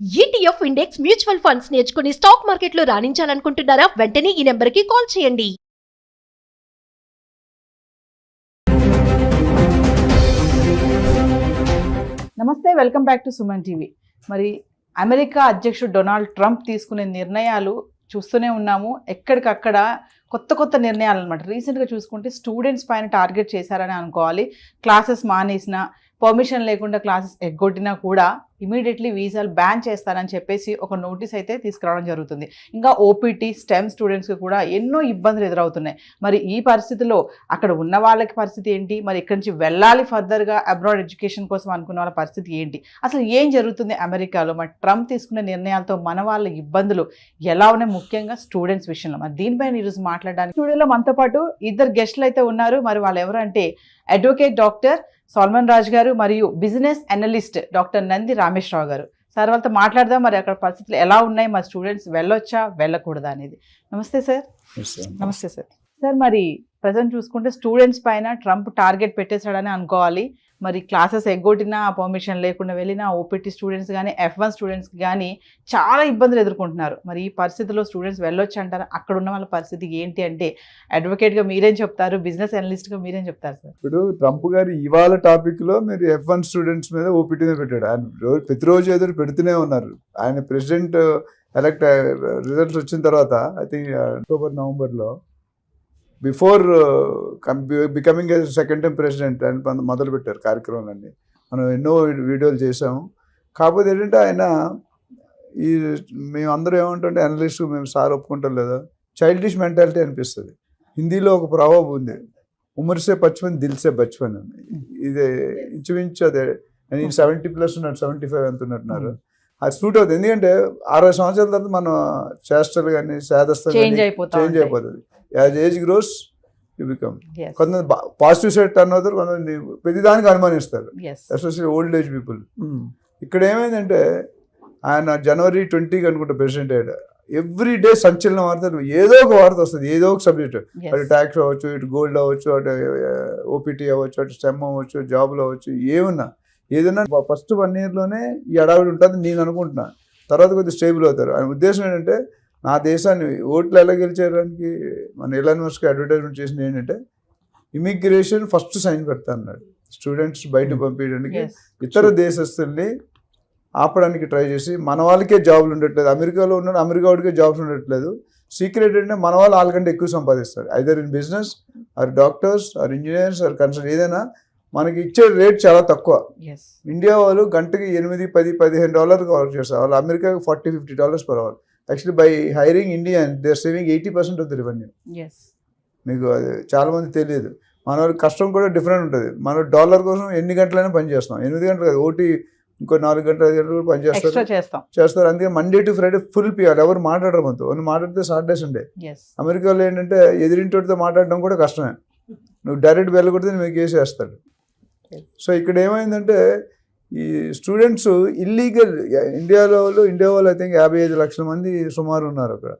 ETF index mutual funds నేర్చుకుని stock మార్కెట్లో రాణించాలనుకుంటున్నారా? వెంటనే ఈ నెంబర్కి కాల్ చేయండి. నమస్తే, welcome back to Suman TV. మరి అమెరికా అధ్యక్షుడు డొనాల్డ్ ట్రంప్ తీసుకునే నిర్ణయాలు చూస్తూనే ఉన్నాము. ఎక్కడికక్కడ కొత్త నిర్ణయాలు అనమాట. రీసెంట్గా చూసుకుంటే స్టూడెంట్స్ పైన టార్గెట్ చేశారని అనుకోవాలి. క్లాసెస్ మానేసిన, పర్మిషన్ లేకుండా క్లాసెస్ ఎగ్గొట్టినా కూడా ఇమీడియట్లీ వీసాలు బ్యాన్ చేస్తారని చెప్పేసి ఒక నోటీస్ అయితే తీసుకురావడం జరుగుతుంది. ఇంకా ఓపీటీ, స్టెమ్ స్టూడెంట్స్కి కూడా ఎన్నో ఇబ్బందులు ఎదురవుతున్నాయి. మరి ఈ పరిస్థితిలో అక్కడ ఉన్న వాళ్ళకి పరిస్థితి ఏంటి, మరి ఇక్కడి నుంచి వెళ్ళాలి ఫర్దర్గా అబ్రాడ్ ఎడ్యుకేషన్ కోసం అనుకున్న వాళ్ళ పరిస్థితి ఏంటి, అసలు ఏం జరుగుతుంది అమెరికాలో, మరి ట్రంప్ తీసుకునే నిర్ణయాలతో మన వాళ్ళ ఇబ్బందులు ఎలా ఉన్నాయి, ముఖ్యంగా స్టూడెంట్స్ విషయంలో. మరి దీనిపైన ఈరోజు మాట్లాడడానికి స్టూడియోలో మనతో పాటు ఇద్దరు గెస్టులు అయితే ఉన్నారు. మరి వాళ్ళు ఎవరంటే అడ్వకేట్ డాక్టర్ సల్మాన్ రాజ్ గారు మరియు business analyst doctor Nandi Rameshwar Rao గారు. సార్, వాళ్ళతో మాట్లాడదాం. మరి అక్కడ పరిస్థితులు ఎలా ఉన్నాయి, మరి స్టూడెంట్స్ వెళ్ళొచ్చా వెళ్ళకూడదా అనేది. నమస్తే సార్. నమస్తే సార్. సార్, మరి ప్రజెంట్ చూసుకుంటే స్టూడెంట్స్ పైన ట్రంప్ టార్గెట్ పెట్టేశాడని అనుకోవాలి. మరి క్లాసెస్ ఎగ్గొట్టినా, పర్మిషన్ లేకుండా వెళ్ళినా ఓపీటీ స్టూడెంట్స్ కానీ, F1 స్టూడెంట్స్కి కానీ చాలా ఇబ్బందులు ఎదుర్కొంటున్నారు. మరి ఈ పరిస్థితుల్లో స్టూడెంట్స్ వెళ్ళొచ్చు అంటారా? అక్కడ ఉన్న వాళ్ళ పరిస్థితి ఏంటి అంటే అడ్వకేట్గా మీరేం చెప్తారు, బిజినెస్ అనలిస్ట్గా మీరేం చెప్తారు సార్? ఇప్పుడు ట్రంప్ గారు ఇవాళ టాపిక్లో మీరు F1 స్టూడెంట్స్ మీద ఓపీటీ మీద పెట్టాడు. ఆయన ప్రతిరోజు ఏదో పెడుతూనే ఉన్నారు. ఆయన ప్రెసిడెంట్ ఎలక్ట్ రిజల్ట్స్ వచ్చిన తర్వాత ఐ థింక్ అక్టోబర్, నవంబర్లో before becoming second time president అని మొదలుపెట్టారు కార్యక్రమాలన్నీ. మనం ఎన్నో వీడియోలు చేసాము. కాకపోతే ఏంటంటే ఆయన మేమందరూ ఏమంటుంటే అనలిస్ట్ మేము సార్ ఒప్పుకుంటాం లేదా, చైల్డిష్ మెంటాలిటీ అనిపిస్తుంది. హిందీలో ఒక ప్రొవర్బ్ ఉంది, ఉమర్సే బచ్పన్ దిల్సే బచ్పన్ అని. ఇది ఇంచుమించు అదే. నేను 70+ ఉన్నాడు, 75 ఎంత ఉన్నట్టున్నారు. అది సూట్ అవుతుంది. ఎందుకంటే 60 సంవత్సరాల తర్వాత మన చేష్టలు కానీ చేదస్తలు చేంజ్ అయిపోతుంది. As age gross you become. కొంతమంది పాజిటివ్ సైడ్ టర్న్ అవుతారు, కొంతమంది ప్రతిదానికి అనుమానిస్తారు, ఎస్పెషల్లీ ఓల్డ్ ఏజ్ పీపుల్. ఇక్కడ ఏమైందంటే ఆయన జనవరి 20కి అనుకుంటా ప్రెసిడెంట్ అయ్యాడు. ఎవ్రీ డే సంచలన వార్తలు, ఏదో ఒక వార్త వస్తుంది, ఏదో ఒక సబ్జెక్ట్. అటు ట్యాక్స్ అవ్వచ్చు, ఇటు గోల్డ్ అవ్వచ్చు, అటు ఓపీటీ అవ్వచ్చు, అటు స్టెమ్ అవ్వచ్చు, జాబ్లు అవ్వచ్చు, ఏదైనా ఫస్ట్ 1 yearలోనే ఈ అడావిడి ఉంటుంది నేను అనుకుంటున్నా. తర్వాత కొద్దిగా స్టేబుల్ అవుతారు. ఆయన ఉద్దేశం ఏంటంటే నా దేశాన్ని ఓట్లు ఎలా గెలిచేయడానికి మన ఎలాన్ మస్క్ అడ్వర్టైజ్మెంట్ చేసింది ఏంటంటే ఇమిగ్రేషన్ ఫస్ట్ సైన్ పెడతా అన్నాడు. స్టూడెంట్స్ బయట పంపించడానికి, ఇతర దేశస్తుల్ని ఆపడానికి ట్రై చేసి మన వాళ్ళకే జాబ్లు ఉండట్లేదు. అమెరికాలో ఉన్నాడు, అమెరికా వాడికే జాబ్స్ ఉండట్లేదు. సీక్రెట్ అంటే మన వాళ్ళు వాళ్ళకంటే ఎక్కువ సంపాదిస్తారు. Either in business or doctors or engineers or consult, ఏదైనా మనకి ఇచ్చే రేట్ చాలా తక్కువ. ఇండియా వాళ్ళు గంటకి $8, $10, $15 వర్క్ చేస్తారు. వాళ్ళు అమెరికాకి $40-50 per hour. Actually by hiring Indian they are saving 80% of the revenue. మీకు అది చాలామంది తెలియదు. మన వాళ్ళకి కష్టం కూడా డిఫరెంట్ ఉంటుంది. మన డాలర్ కోసం ఎన్ని గంటలైనా పని చేస్తాం. 8 గంటలు కాదు, ఓటీ ఇంకో 4 గంటలు 5 గంటలు పని చేస్తారు. అందుకే మండే టు ఫ్రైడే ఫుల్ పియాలి. ఎవరు మాట్లాడరు మనతో, వాళ్ళు మాట్లాడితే సాటర్డే సండే. అమెరికాలో ఏంటంటే ఎదిరింటితో మాట్లాడడం కూడా కష్టమే. నువ్వు డైరెక్ట్ వెళ్ళకూడదు, మీకు వేసేస్తాడు. సో ఇక్కడ ఏమైందంటే ఈ స్టూడెంట్స్ ఇల్లీగల్ ఇండియా వాళ్ళు ఐ థింక్ 55 లక్షల మంది సుమారు ఉన్నారు అక్కడ.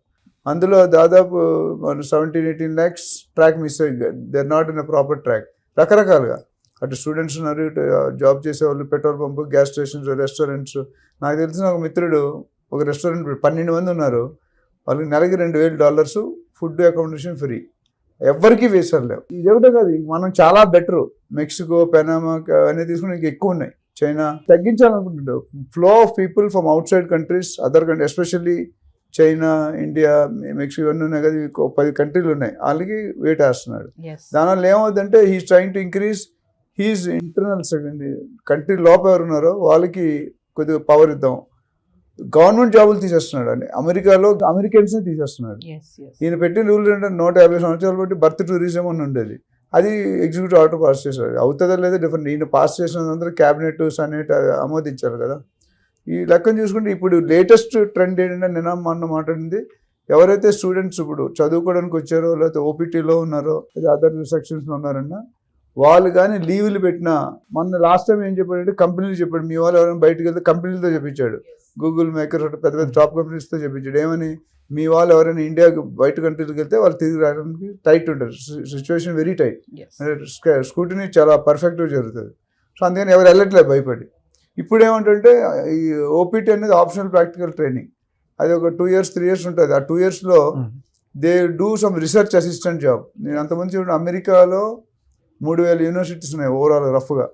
అందులో దాదాపు 17-18 lakhs ట్రాక్ మిస్ అయ్యి, they are not in a proper track. రకరకాలుగా అటు స్టూడెంట్స్ ఉన్నారు, ఇటు జాబ్ చేసేవాళ్ళు, petrol pump, gas stations, restaurants. నాకు తెలిసిన ఒక మిత్రుడు ఒక రెస్టారెంట్ 12 మంది ఉన్నారు. వాళ్ళకి నెలకి $2,000 ఫుడ్, అకామిడేషన్ ఫ్రీ. ఎవరికి వేసారు లేవు. ఇది ఒకటే కాదు, మనం చాలా బెటరు. మెక్సికో, పెనామా అనేది తీసుకుని ఇంకా ఎక్కువ ఉన్నాయి. చైనా తగ్గించాలనుకుంటుంటారు. Flow of people from outside countries, other country, especially China, India, Mexico ఇవన్నీ ఉన్నాయి కదా, 10 కంట్రీలు ఉన్నాయి. వాళ్ళకి వెయిట్ వేస్తున్నాడు. దానివల్ల ఏమవుతుందంటే he's trying to increase he's internal country లోపల ఎవరు ఉన్నారో వాళ్ళకి కొద్దిగా పవర్ ఇద్దాం. గవర్నమెంట్ జాబులు తీసేస్తున్నాడు అండి అమెరికాలో, అమెరికన్స్ని తీసేస్తున్నాడు. ఈయన పెట్టిన రూల్ ఏంటంటే 150 సంవత్సరాలు బట్టి బర్త్ టూరిజం అని ఉండేది. అది ఎగ్జిక్యూటివ్ ఆర్డర్ పాస్ చేశారు. అవుతుందా లేదా డిఫరెంట్. ఈయన పాస్ చేసినందరూ క్యాబినెట్, సెనెట్ ఆమోదించారు కదా. ఈ లెక్కను చూసుకుంటే ఇప్పుడు లేటెస్ట్ ట్రెండ్ ఏంటంటే నిన్న మొన్న మాట్లాడింది, ఎవరైతే స్టూడెంట్స్ ఇప్పుడు చదువుకోవడానికి వచ్చారో, లేకపోతే ఓపీటీలో ఉన్నారో, లేదా అదర్ సెక్షన్స్లో ఉన్నారన్నా, వాళ్ళు కానీ లీవులు పెట్టినా, మొన్న లాస్ట్ టైం ఏం చెప్పాడంటే కంపెనీలు చెప్పాడు, మీ వాళ్ళు ఎవరైనా బయటకు వెళ్తే కంపెనీలతో చెప్పించాడు. గూగుల్, మైక్రోసాఫ్ట్, పెద్ద టాప్ కంపెనీస్తో చెప్పించాడు. ఏమని, మీ వాళ్ళు ఎవరైనా ఇండియాకి బయట కంట్రీలకు వెళ్తే వాళ్ళు తిరిగి రావడానికి టైట్ ఉంటుంది, సిచ్యువేషన్ వెరీ టైట్. స్కూటీని చాలా పర్ఫెక్ట్గా జరుగుతుంది. సో అందుకని ఎవరు వెళ్ళట్లేదు భయపడి. ఇప్పుడు ఏమంటుంటే ఈ ఓపీటీ అనేది ఆప్షనల్ ప్రాక్టికల్ ట్రైనింగ్, అది ఒక 2 years 3 years ఉంటుంది. ఆ 2 yearsలో they do some research assistant job. నేను అంతమంది చూడండి, అమెరికాలో 3000 యూనివర్సిటీస్ ఉన్నాయి ఓవరాల్ రఫ్గా.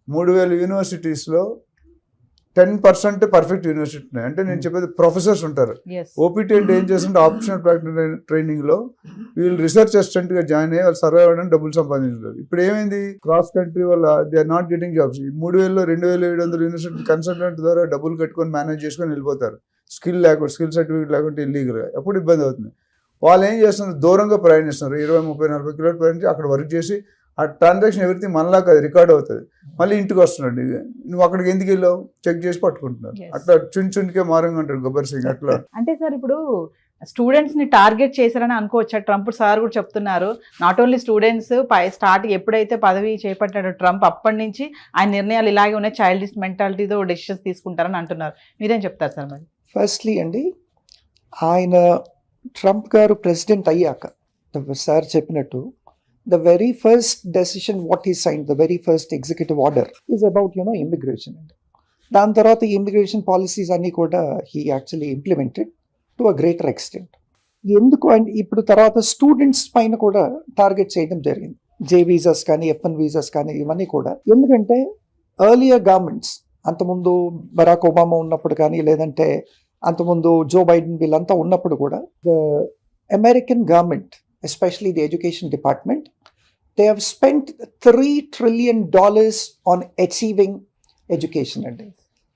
3000 యూనివర్సిటీస్లో 10% పర్ఫెక్ట్ యూనివర్సిటీ ఉన్నాయి. అంటే నేను చెప్పేది ప్రొఫెసర్స్ ఉంటారు. ఓపీటీ అంటే ఏం చేస్తుంటే ఆప్షనల్ ప్రాక్టికల్ ట్రైనింగ్లో వీళ్ళు రీసెర్చ్ అసిస్టెంట్గా జాయిన్ అయ్యి వాళ్ళు సర్వే అవ్వడానికి డబ్బులు సంపాదించారు. ఇప్పుడు ఏమైంది, క్రాస్ కంట్రీ వల్ల they are not getting jobs. 3000లో 2700 యూనివర్సిటీ కన్సల్టెంట్ ద్వారా డబ్బులు కట్టుకొని మేనేజ్ చేసుకొని వెళ్ళిపోతారు. స్కిల్ సర్టిఫికేట్ లేకుంటే ఇల్లీగల్గా. ఎప్పుడు ఇబ్బంది అవుతుంది. వాళ్ళు ఏం చేస్తున్నారు, దూరంగా ప్రయాణిస్తున్నారు, 20, 30, 40 కిలోమీటర్లు ప్రయాణించి అక్కడ వర్క్ చేసి ఆ ట్రాన్సాక్షన్ ఎవ్రీథింగ్ మనలా కాదు రికార్డ్ అవుతుంది. మళ్ళీ ఇంటికి వస్తున్నాడు, నువ్వు అక్కడికి ఎందుకు వెళ్ళావు చెక్ చేసి పట్టుకుంటున్నారు. అట్లా చుంచునికే మారంగా ఉంటాడు గబ్బర్ సింగ్. అట్లా అంటే సార్ ఇప్పుడు స్టూడెంట్స్ ని టార్గెట్ చేశారని అనుకోవచ్చా? ట్రంప్ సార్ కూడా చెప్తున్నారు, నాట్ ఓన్లీ స్టూడెంట్స్ స్టార్ట్ ఎప్పుడైతే పదవి చేపట్టాడో ట్రంప్ అప్పటి నుంచి ఆయన నిర్ణయాలు ఇలాగే ఉన్నాయి, చైల్డిష్ మెంటాలిటీతో డెసిషన్స్ తీసుకుంటారని అంటున్నారు. మీరేం చెప్తారు సార్? మరి ఫస్ట్లీ అండి, ఆయన ట్రంప్ గారు ప్రెసిడెంట్ అయ్యాక సార్ చెప్పినట్టు the very first decision what he signed, the very first executive order is about immigration. దాని తర్వాత ఇమిగ్రేషన్ పాలసీస్ అన్నీ కూడా he actually implemented to a greater extent. ఎందుకు అండ్ ఇప్పుడు తర్వాత స్టూడెంట్స్ పైన కూడా టార్గెట్ చేయడం జరిగింది. జే వీసాస్ కానీ F1 వీసాస్ కానీ ఇవన్నీ కూడా. ఎందుకంటే ఎర్లియర్ గవర్నమెంట్స్ అంతకుముందు బరాక్ ఒబామా ఉన్నప్పుడు కానీ లేదంటే అంతకుముందు జో బైడెన్ వీళ్ళంతా ఉన్నప్పుడు కూడా the American government, especially the education department, they have spent $3 trillion on achieving education. And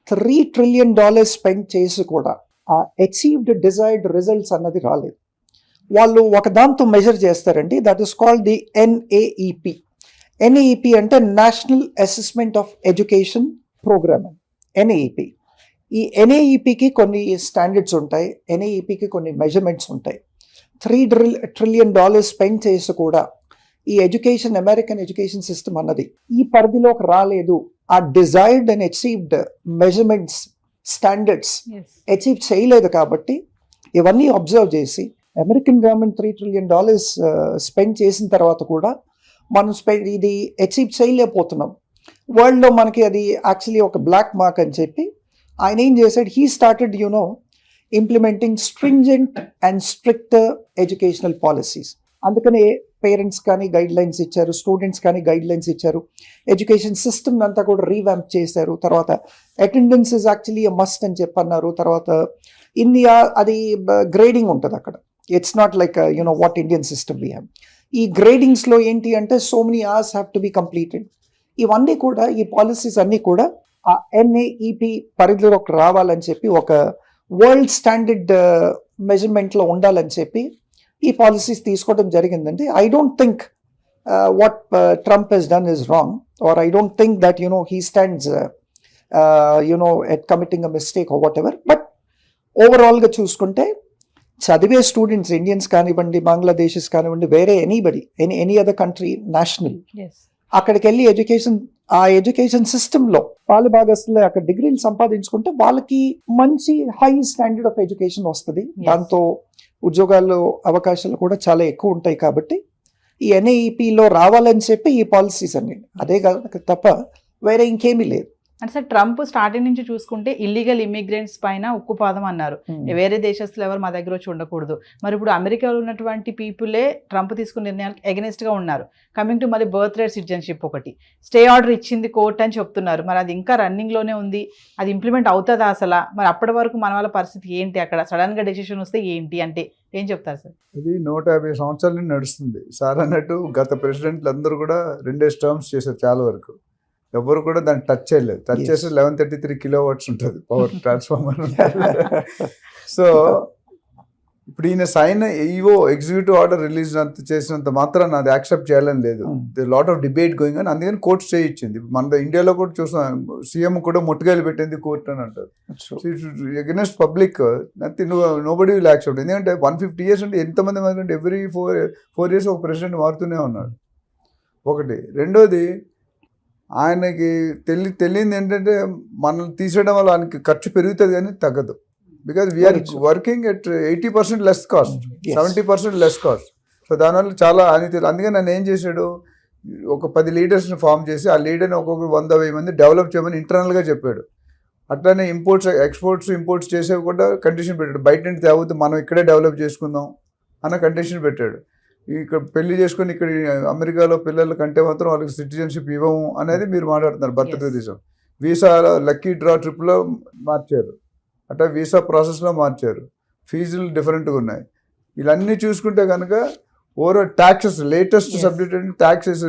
$3 trillion spent చేసి కూడా ఆ అచీవ్డ్ డిజైర్డ్ రిజల్ట్స్ అన్నది రాలేదు. వాళ్ళు ఒక దాంతో మెజర్ చేస్తారండి, that is called the NAEP. NAEP అంటే national assessment of education programme. NAEP, ఈ NAEPకి కొన్ని స్టాండర్డ్స్ ఉంటాయి, NAEPకి కొన్ని మెజర్మెంట్స్ ఉంటాయి. $3 trillion స్పెండ్ చేసి కూడా ఈ ఎడ్యుకేషన్, అమెరికన్ ఎడ్యుకేషన్ సిస్టమ్ అన్నది ఈ పరిధిలోకి రాలేదు. ఆ desired and achieved measurements, standards achieve చేయలేదు. కాబట్టి ఇవన్నీ అబ్జర్వ్ చేసి అమెరికన్ గవర్నమెంట్ $3 trillion స్పెండ్ చేసిన తర్వాత కూడా మనం ఇది అచీవ్ చేయలేకపోతున్నాం. వరల్డ్లో మనకి అది యాక్చువల్లీ ఒక బ్లాక్ మార్క్ అని చెప్పి ఆయన ఏం చేశాడు, he started implementing stringent and stricter educational policies. అందుకనే పేరెంట్స్ కానీ గైడ్ లైన్స్ ఇచ్చారు, స్టూడెంట్స్ కానీ గైడ్ లైన్స్ ఇచ్చారు, ఎడ్యుకేషన్ సిస్టమ్ అంతా కూడా రీవ్యాంప్ చేశారు. తర్వాత అటెండెన్స్ ఇస్ యాక్చువల్లీ మస్ట్ అని చెప్పన్నారు. తర్వాత ఇండియా అది గ్రేడింగ్ ఉంటుంది అక్కడ. It's not like what Indian system we have. ఈ గ్రేడింగ్స్లో ఏంటి అంటే so many hours have to be completed. ఇవన్నీ కూడా, ఈ పాలసీస్ అన్నీ కూడా ఆ NAEP పరిధిలోకి రావాలని చెప్పి, ఒక వరల్డ్ స్టాండర్డ్ మెజర్మెంట్లో ఉండాలని చెప్పి ఈ పాలసీస్ తీసుకోవడం జరిగిందండి. I don't think what Trump he's done is wrong, or I don't think that he stands at committing a mistake or whatever. But ఓవరాల్గా చూసుకుంటే చదివే స్టూడెంట్స్, ఇండియన్స్ కానివ్వండి, బంగ్లాదేశీస్ కానివ్వండి, వేరే ఎనీ అదర్ కంట్రీ నేషనల్, అక్కడికి వెళ్ళి ఆ ఎడ్యుకేషన్ సిస్టంలో పాలు భాగస్తులు అక్కడ డిగ్రీలు సంపాదించుకుంటే వాళ్ళకి మంచి హై స్టాండర్డ్ ఆఫ్ ఎడ్యుకేషన్ వస్తుంది. దాంతో ఉద్యోగాలు అవకాశాలు కూడా చాలా ఎక్కువ ఉంటాయి. కాబట్టి ఈ NAEPలో రావాలని చెప్పి ఈ పాలసీస్ అన్ని, అదే కాదు తప్ప వేరే ఇంకేమీ లేదు. అంటే సార్ ట్రంప్ స్టార్టింగ్ నుంచి చూసుకుంటే ఇల్లీగల్ ఇమిగ్రెంట్స్ పైన ఉక్కుపాదం అన్నారు, వేరే దేశస్తులు ఎవరు మా దగ్గర వచ్చి ఉండకూడదు. మరి ఇప్పుడు అమెరికాలో ఉన్నటువంటి పీపులే ట్రంప్ తీసుకున్న నిర్ణయానికి ఎగనెస్ట్ గా ఉన్నారు. కమింగ్ టు మళ్ళీ బర్త్ రైట్ సిటిజన్షిప్, ఒకటి స్టే ఆర్డర్ ఇచ్చింది కోర్ట్ అని చెప్తున్నారు. మరి అది ఇంకా రన్నింగ్ లోనే ఉంది, అది ఇంప్లిమెంట్ అవుతుందా అసలు? మరి అప్పటి వరకు మన వాళ్ళ పరిస్థితి ఏంటి? అక్కడ సడన్ గా డెసిషన్ వస్తే ఏంటి అంటే ఏం చెప్తారు సార్? ఇది 150 సంవత్సరాల నుండి నడుస్తుంది సార్ అన్నట్టు. గత ప్రెసిడెంట్లు అందరూ కూడా 2 టర్మ్స్ చేశారు చాలా వరకు, ఎవరు కూడా దాన్ని టచ్ చేయలేదు. టచ్ చేస్తే 1133 kilowatts ఉంటుంది పవర్ ట్రాన్స్ఫార్మర్. సో ఇప్పుడు ఈయన సైన్ ఎగ్జిక్యూటివ్ ఆర్డర్ రిలీజ్ చేసినంత మాత్రం అది యాక్సెప్ట్ చేయాలని లేదు. లాట్ ఆఫ్ డిబేట్ గోయింగ్ అని, అందుకని కోర్టు స్టే ఇచ్చింది. మన ఇండియాలో కూడా చూసాం, సీఎం కూడా ముట్టుకాయలు పెట్టింది కోర్టు అని అంటారు. Against public nobody will accept. ఎందుకంటే 150 years అంటే ఎంతమంది అంటే ఎవ్రీ 4 years ఒక ప్రెసిడెంట్ మారుతూనే ఉన్నాడు. ఒకటి. రెండోది, ఆయనకి తెలియంది ఏంటంటే మనల్ని తీసేయడం వల్ల ఆయనకి ఖర్చు పెరుగుతుంది కానీ తగ్గదు. Because we are working at 80% less cost, 70% less cost. So దానివల్ల చాలా ఆయన అందుకని నన్ను ఏం చేశాడు, ఒక 10 లీడర్స్ని ఫామ్ చేసి ఆ లీడర్ని ఒక్కొక్కరు 100-1000 మంది డెవలప్ చేయమని ఇంటర్నల్గా చెప్పాడు. అట్లానే ఇంపోర్ట్స్ చేసేవి కూడా కండిషన్ పెట్టాడు. బయట నుండి తేవద్దు, మనం ఇక్కడే డెవలప్ చేసుకుందాం అన్న కండిషన్ పెట్టాడు. ఇక్కడ పెళ్లి చేసుకొని ఇక్కడ అమెరికాలో పిల్లల కంటే మాత్రం వాళ్ళకి సిటిజన్షిప్ ఇవ్వము అనేది మీరు మాట్లాడుతున్నారు. Birth tourism, visa lucky draw ట్రిప్లో మార్చారు, అట్లా వీసా ప్రాసెస్లో మార్చారు, ఫీజులు డిఫరెంట్గా ఉన్నాయి. ఇవన్నీ చూసుకుంటే కనుక ఓవరాల్ ట్యాక్సెస్, లేటెస్ట్ సబ్జెక్ట్ అంటే ట్యాక్సెస్.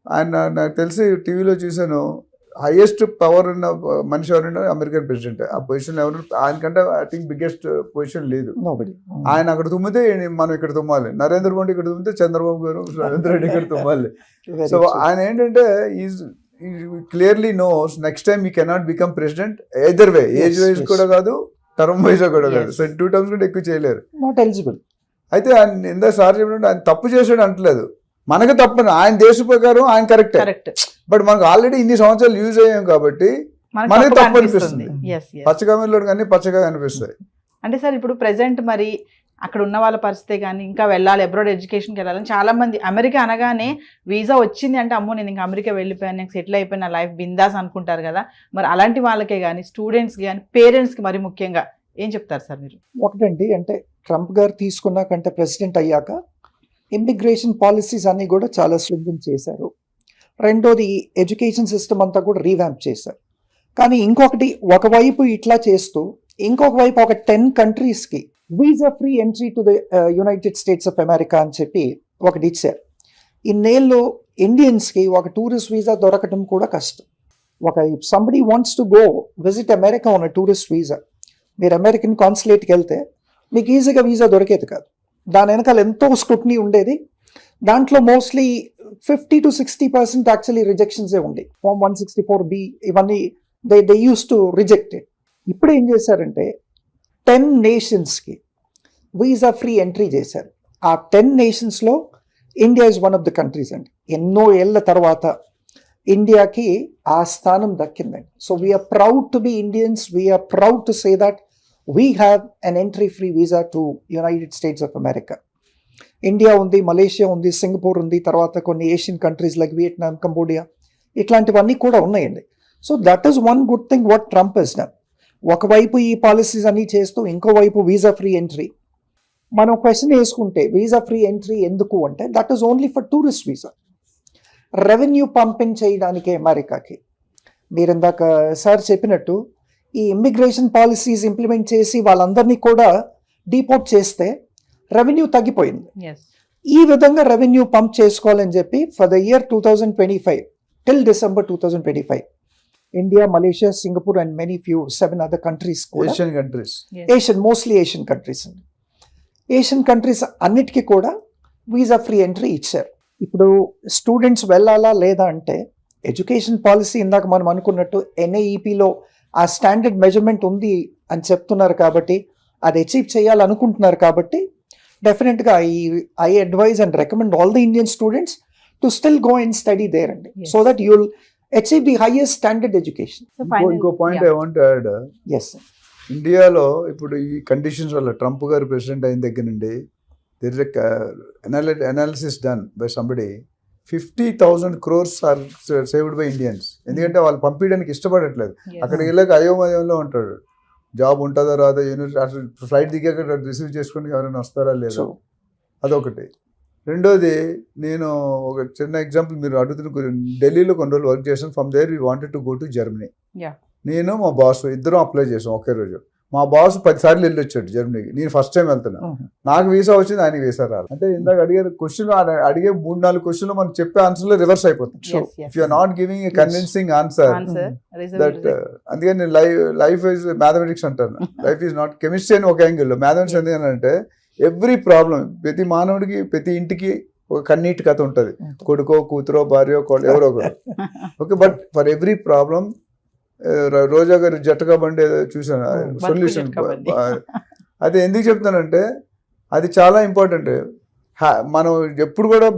ఆయన నాకు తెలిసి టీవీలో చూశాను, హైయెస్ట్ పవర్ ఉన్న మనిషి ఎవరంటే అమెరికన్ ప్రెసిడెంట్. ఆ పొజిషన్ ఎవరు, ఆయనకంటే ఐ థింక్ బిగ్గెస్ట్ పొజిషన్ లేదు. ఆయన అక్కడ తుమ్మితే మనం ఇక్కడ తుమ్మాలి, నరేంద్ర మోడీ ఇక్కడ తుమ్మితే చంద్రబాబు గారు రేవంత్ రెడ్డి ఇక్కడ తుమ్మాలి. సో ఆయన ఏంటంటే is clearly nose next time ఈ కెనాట్ బికమ్ ప్రెసిడెంట్ ఎదర్ వే, ఏజ్ వైజ్ కూడా కాదు, టర్మ్ వైజ్ కూడా కాదు. సో 2 terms కూడా ఎక్కువ చేయలేరు, నాట్ ఎలిజిబుల్. అయితే ఆయన ఇందా సార్ చెప్పినట్టు ఆయన తప్పు చేసాడు అంటలేదు, మనకు తప్పని, ఆయన దేశ ప్రకారం ఆయన కరెక్ట్. బట్ మనకు ఆల్రెడీ ఇన్ని సంవత్సరాలు యూజ్ అయ్యాం కాబట్టి మనకి తప్పు అనిపిస్తుంది. పచ్చగా కానీ పచ్చగా అనిపిస్తాయి. అంటే సార్ ఇప్పుడు ప్రెసెంట్ మరి అక్కడ ఉన్న వాళ్ళ పరిస్థితే కానీ ఇంకా వెళ్ళాలి, అబ్రాడ్ ఎడ్యుకేషన్కి వెళ్ళాలని చాలా మంది, అమెరికా అనగానే వీసా వచ్చింది అంటే అమ్మో నేను ఇంకా అమెరికా వెళ్ళిపోయాను, నేను సెటిల్ అయిపోయిన లైఫ్ బిందాస్ అనుకుంటారు కదా. మరి అలాంటి వాళ్ళకే కానీ స్టూడెంట్స్కి కానీ పేరెంట్స్కి మరి ముఖ్యంగా ఏం చెప్తారు సార్ మీరు? ఒకటండి, అంటే ట్రంప్ గారు తీసుకున్నాకంటే ప్రెసిడెంట్ అయ్యాక ఇమిగ్రేషన్ పాలసీస్ అన్నీ కూడా చాలా స్ట్రింజెంట్ చేశారు. రెండోది ఎడ్యుకేషన్ సిస్టమ్ అంతా కూడా రీవ్యాంప్ చేశారు. కానీ ఇంకొకటి, ఒకవైపు ఇట్లా చేస్తూ ఇంకొక వైపు ఒక 10 countries visa free entry to the United States of America అని చెప్పి ఒకటి ఇచ్చారు. ఇన్నేళ్ళు ఇండియన్స్కి ఒక టూరిస్ట్ వీసా దొరకటం కూడా కష్టం. ఒక somebody wants to go visit America on tourist visa, మీరు అమెరికన్ కాన్సులేట్కి వెళ్తే మీకు ఈజీగా వీసా దొరికేది కాదు. దాని వెనకాల ఎంతో స్క్రూటినీ ఉండేది. దాంట్లో మోస్ట్లీ 50 to 60% యాక్చువల్లీ రిజెక్షన్సే ఉండే. Form 164B ఇవన్నీ they use to reject it. ఇప్పుడు ఏం చేశారంటే 10 nations వీసా ఫ్రీ ఎంట్రీ చేశారు. ఆ 10 nations India is one of the countries అండి. ఎన్నో ఏళ్ల తర్వాత ఇండియాకి ఆ స్థానం దక్కిందండి. So we're proud to be Indians, we're proud to say that we have an entry free visa to United States of America. India ఉంది, మలేషియా ఉంది, సింగపూర్ ఉంది, తర్వాత కొన్ని Asian countries like Vietnam, Cambodia, ఇట్లాంటివన్నీ కూడా ఉన్నాయండి. So that is one good thing what Trump he's done. ఒకవైపు ఈ పాలసీస్ అన్నీ చేస్తూ ఇంకోవైపు వీసా ఫ్రీ ఎంట్రీ. మనం క్వశ్చన్ వేసుకుంటే వీసా ఫ్రీ ఎంట్రీ ఎందుకు అంటే that is only for tourist visa, revenue pumping చేయడానికి అమెరికాకి. మీరు ఇందాక సార్ చెప్పినట్టు ఈ ఇమ్మిగ్రేషన్ పాలసీస్ ఇంప్లిమెంట్ చేసి వాళ్ళందరినీ కూడా డీపోర్ట్ చేస్తే రెవెన్యూ తగ్గిపోయింది. ఈ విధంగా రెవెన్యూ పంప్ చేసుకోవాలని చెప్పి for the year 2025 till December 2025 India, Malaysia, Singapore and many few 7 other countries కూడా, మోస్ట్లీ ఏషియన్ కంట్రీస్ అండి, ఏషియన్ కంట్రీస్ అన్నిటికీ కూడా వీసా ఫ్రీ ఎంట్రీ ఇచ్చారు. ఇప్పుడు స్టూడెంట్స్ వెళ్ళాలా లేదా అంటే ఎడ్యుకేషన్ పాలసీ ఇందాక మనం అనుకున్నట్టు NAEPలో ఆ స్టాండర్డ్ మెజర్మెంట్ ఉంది అని చెప్తున్నారు కాబట్టి, అది అచీవ్ చేయాలనుకుంటున్నారు కాబట్టి డెఫినెట్గా I advise and recommend all the Indian students to still go and study there అండి, so that you'll achieve the highest standard education. ఇంకో point I want to add, ఇండియాలో ఇప్పుడు ఈ కండిషన్స్ వల్ల ట్రంప్ గారు ప్రెసిడెంట్ అయిన దగ్గర నుండి there is a analysis done by somebody, 50,000 crores are saved by Indians. ఎందుకంటే వాళ్ళు పంపించడానికి ఇష్టపడట్లేదు. అక్కడికి వెళ్ళాక అయోమయంలో ఉంటాడు, జాబ్ ఉంటుందా రాదా, అసలు ఫ్లైట్ దిగాక రిసీవ్ చేసుకుని ఎవరైనా వస్తారా లేదా, అదొకటి. రెండోది, నేను ఒక చిన్న ఎగ్జాంపుల్, మీరు అడుగుతున్న, ఢిల్లీలో కొన్ని రోజులు వర్క్ చేసాను. From there we wanted to go to Germany. నేను మా బాస్ ఇద్దరం అప్లై చేసాం ఒకే రోజు. మా బాస్ 10 సార్లు వెళ్ళి వచ్చాడు జర్మనీకి, నేను ఫస్ట్ టైం వెళ్తున్నా. నాకు వీసా వచ్చింది, ఆయనకి వీసా రాదు. అంటే ఇందాక అడిగే అడిగే 3-4 క్వశ్చన్లు మనం చెప్పే ఆన్సర్లో రివర్స్ అయిపోతుంది. If you are not giving a convincing answer, that అందుకని నేను లైఫ్ ఈజ్ మ్యాథమెటిక్స్ అంటాను. లైఫ్ ఈజ్ నాట్ కెమిస్ట్రీ అని ఒక యాంగిల్లో, మ్యాథమెటిక్స్ ఎందుకంటే ఎవ్రీ ప్రాబ్లం, ప్రతి మానవుడికి ప్రతి ఇంటికి ఒక కన్నీటి కథ ఉంటుంది, కొడుకో కూతురో భార్యో ఎవరో ఒకరు. Okay, but for every problem, Roja garu జట్టగా బండి చూసాను సొల్యూషన్. అది ఎందుకు చెప్తానంటే అది చాలా ఇంపార్టెంట్. మనం ఎప్పుడు కూడా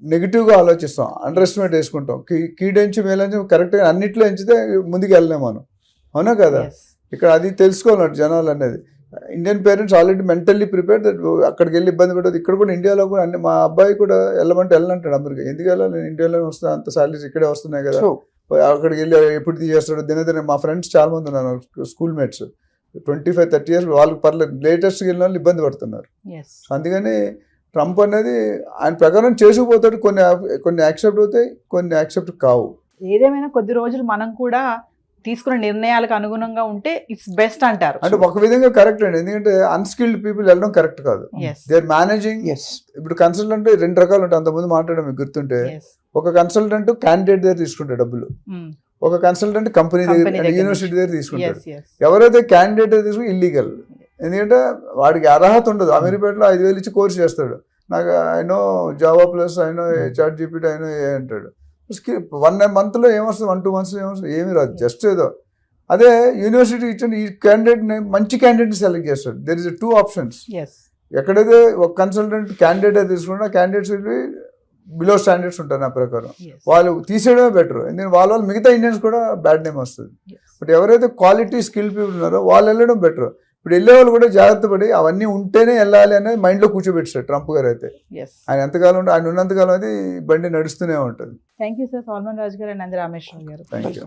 నెగిటివ్గా ఆలోచిస్తాం, అండర్ ఎస్టిమేట్ వేసుకుంటాం. కీడెంచి మేలంచి కరెక్ట్గా అన్నిట్లో ఎంచితే ముందుకు వెళ్ళలేము మనం, అవునా కదా? ఇక్కడ అది తెలుసుకోవాలి జనాలు అనేది. Indian parents already mentally prepare that అక్కడికి వెళ్ళి ఇబ్బంది పడదు. ఇక్కడ కూడా ఇండియాలో కూడా అన్ని మా అబ్బాయి కూడా వెళ్ళమంటే వెళ్ళంటాడు అమెరికా. ఎందుకు వెళ్ళాలి, నేను ఇండియాలో వస్తున్నా, అంత సాలరీస్ ఇక్కడే వస్తున్నాయి కదా, అక్కడికి వెళ్ళి ఎప్పుడు తీసేస్తాడు దినదిన. మా ఫ్రెండ్స్ చాలా మంది ఉన్నారు స్కూల్ మేట్స్ 25-30 years, వాళ్ళకి పర్లేదు, లేటెస్ట్కి వెళ్ళిన వాళ్ళు ఇబ్బంది పడుతున్నారు. అందుకని ట్రంప్ అనేది ఆయన ప్రకారం చేసుకుపోతాడు. కొన్ని యాక్సెప్ట్ అవుతాయి, కొన్ని యాక్సెప్ట్ కావు. ఏదేమైనా కొద్ది రోజులు మనం కూడా తీసుకున్న నిర్ణయాలకు అనుగుణంగా ఉంటే ఇట్స్ బెస్ట్ అంటారు. అంటే ఒక విధంగా కరెక్ట్ అండి, ఎందుకంటే అన్స్కిల్డ్ పీపుల్ వెళ్ళడం కరెక్ట్ కాదు. They are managing. ఇప్పుడు కన్సల్టెంట్ 2 రకాలు ఉంటాయి, అంతకుముందు మాట్లాడడం మీకు గుర్తుంటే. ఒక కన్సల్టెంట్ క్యాండిడేట్ దగ్గర తీసుకుంటాడు డబ్బులు, ఒక కన్సల్టెంట్ కంపెనీ దగ్గర, యూనివర్సిటీ దగ్గర తీసుకుంటాడు. ఎవరైతే క్యాండిడేట్ దగ్గర తీసుకుని ఇల్లీగల్, ఎందుకంటే వాడికి అర్హత ఉండదు. అమీర్పేటలో 5,000 ఇచ్చి కోర్స్ చేస్తాడు, నాకు ఐనో జావా ప్లస్, ఐనో చాట్ జీపీటీ, ఐనో ఏ అంటాడు. 1 monthలో ఏమొస్తుంది, 1-2 months ఏమొస్తుంది, ఏమీ రాదు, జస్ట్ ఏదో. అదే యూనివర్సిటీ ఇచ్చిన ఈ క్యాండిడేట్ని, మంచి క్యాండిడేట్ని సెలెక్ట్ చేస్తాడు. There is 2 options. ఎక్కడైతే ఒక కన్సల్టెంట్ క్యాండిడేట్ తీసుకుంటే క్యాండిడేట్స్ బిలో స్టాండర్డ్స్ ఉంటారు నా ప్రకారం, వాళ్ళు తీసేయడమే బెటర్. ఎందుకంటే వాళ్ళ మిగతా ఇండియన్స్ కూడా బ్యాడ్ నేమ్ వస్తుంది. బట్ ఎవరైతే క్వాలిటీ స్కిల్ పీపుల్ ఉన్నారో వాళ్ళు వెళ్ళడం బెటర్. ఇప్పుడు వెళ్ళే వాళ్ళు కూడా జాగ్రత్త పడి అవన్నీ ఉంటేనే వెళ్ళాలి అనేది మైండ్లో కూర్చోబెట్టాడు ట్రంప్ గారు. అయితే ఆయన ఎంతకాలం ఉంటే ఆయన ఉన్నంతకాలం అది బండి నడుస్తూనే ఉంటుంది. థ్యాంక్ యూ సార్, సాల్మన్ రాజు గారు అండ్ నంది రామేశ్వరం గారు. Thank you.